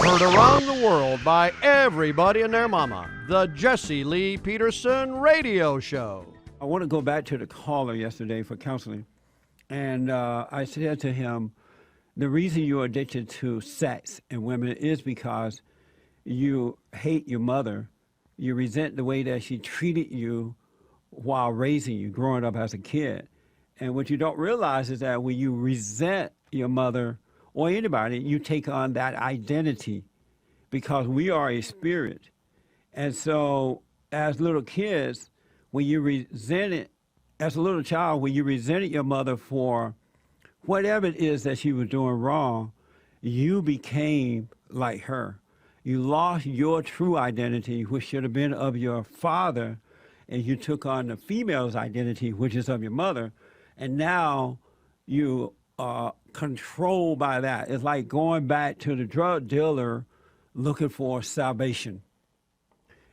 Heard around the world by everybody and their mama. The Jesse Lee Peterson Radio Show. I want to go back to the caller yesterday for counseling. And I said to him, the reason you're addicted to sex and women is because you hate your mother. You resent the way that she treated you while raising you, growing up as a kid. And what you don't realize is that when you resent your mother or anybody, you take on that identity because we are a spirit. And so as little kids, when you resented, as a little child, when you resented your mother for whatever it is that she was doing wrong, you became like her. You lost your true identity, which should have been of your father, and you took on the female's identity, which is of your mother, and now you are controlled by that. It's like going back to the drug dealer looking for salvation.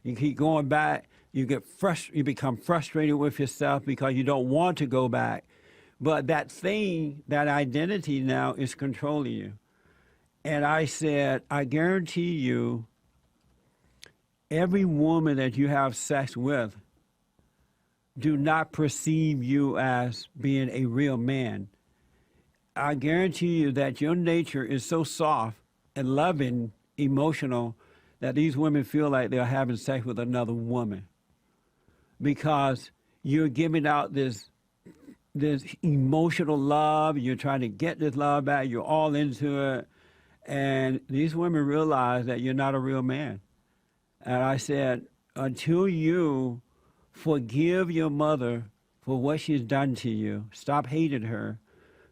You keep going back, you become frustrated with yourself because you don't want to go back. But that thing, that identity now is controlling you. And I said, I guarantee you, every woman that you have sex with do not perceive you as being a real man. I guarantee you that your nature is so soft and loving, emotional, that these women feel like they're having sex with another woman because you're giving out this emotional love. You're trying to get this love back. You're all into it. And these women realize that you're not a real man. And I said, until you forgive your mother for what she's done to you, stop hating her,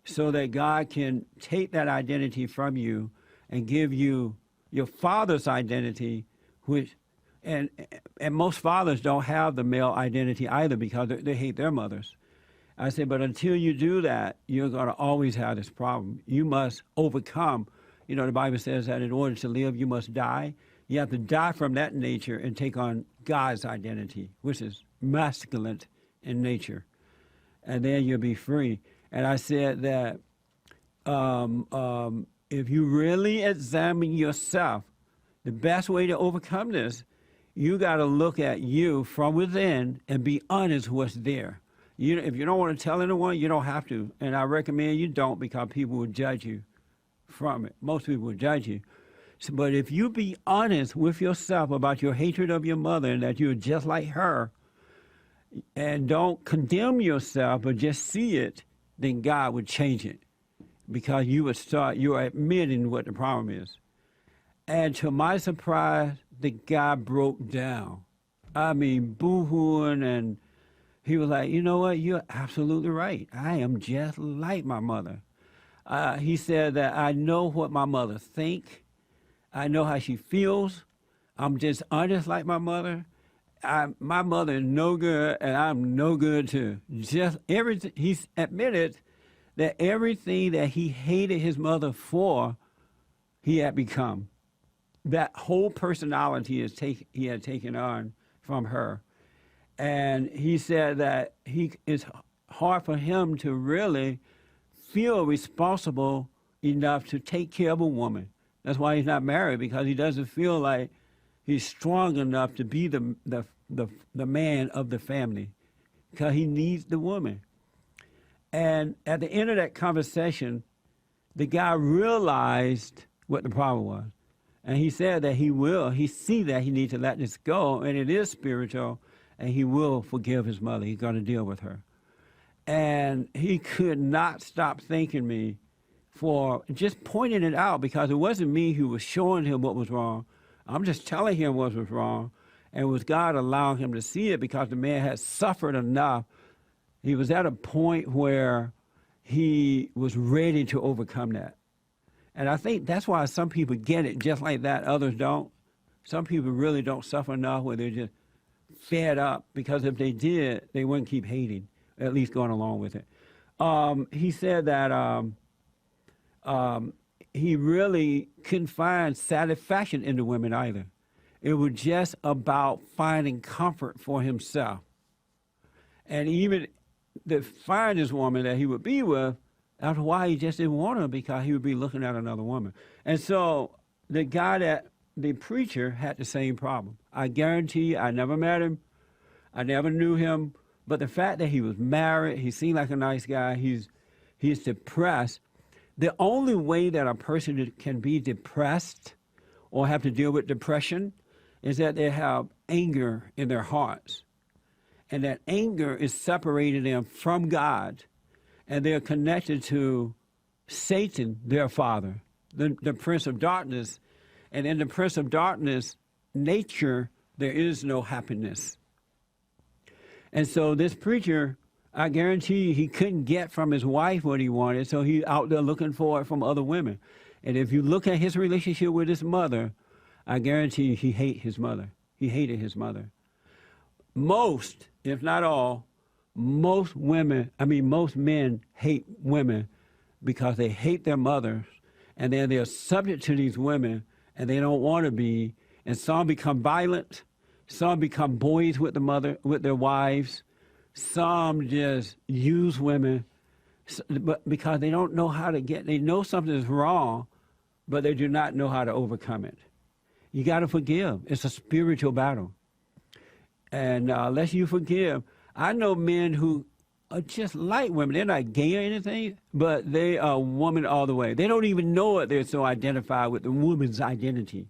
so that God can take that identity from you and give you your father's identity, which, and most fathers don't have the male identity either because they hate their mothers. I said, but until you do that, you're going to always have this problem. You must overcome. You know, the Bible says that in order to live, you must die. You have to die from that nature and take on God's identity, which is masculine in nature. And then you'll be free. And I said that if you really examine yourself, the best way to overcome this, you got to look at you from within and be honest what's there. If you don't want to tell anyone, you don't have to. And I recommend you don't because people will judge you from it. Most people will judge you. So, but if you be honest with yourself about your hatred of your mother and that you're just like her, and don't condemn yourself, but just see it, then God would change it because you're admitting what the problem is. And to my surprise, the guy broke down. I mean, boo-hooing, and he was like, you know what, you're absolutely right. I am just like my mother. He said that I know what my mother thinks. I know how she feels. I'm just honest like my mother. My mother is no good, and I'm no good too. Just everything. He's admitted that everything that he hated his mother for, he had become. That whole personality he had taken on from her. And he said that it's hard for him to really feel responsible enough to take care of a woman. That's why he's not married, because he doesn't feel like he's strong enough to be the man of the family, because he needs the woman. And at the end of that conversation, the guy realized what the problem was. And he said that he see that he needs to let this go, and it is spiritual, and he will forgive his mother. He's going to deal with her. And he could not stop thanking me for just pointing it out, because it wasn't me who was showing him what was wrong. I'm just telling him what was wrong, and it was God allowing him to see it, because the man had suffered enough. He was at a point where he was ready to overcome that. And I think that's why some people get it just like that, others don't. Some people really don't suffer enough where they're just fed up, because if they did, they wouldn't keep hating, at least going along with it. He said that he really couldn't find satisfaction in the women either. It was just about finding comfort for himself. And even the finest woman that he would be with, after a while he just didn't want her, because he would be looking at another woman. And so the guy the preacher had the same problem. I guarantee you, I never met him. I never knew him. But the fact that he was married, he seemed like a nice guy, he's depressed. The only way that a person can be depressed or have to deal with depression is that they have anger in their hearts. And that anger is separating them from God. And they're connected to Satan, their father, the prince of darkness. And in the prince of darkness nature, there is no happiness. And so this preacher, I guarantee you, he couldn't get from his wife what he wanted, so he's out there looking for it from other women. And if you look at his relationship with his mother, I guarantee you he hated his mother. He hated his mother. Most, if not all, most men hate women because they hate their mothers, and then they're subject to these women, and they don't want to be, and some become violent, some become boys with their wives, some just use women, but because they don't know how to they know something is wrong, but they do not know how to overcome it. You got to forgive. It's a spiritual battle. And unless you forgive, I know men who are just like women. They're not gay or anything, but they are woman all the way. They don't even know it. They're so identified with the woman's identity.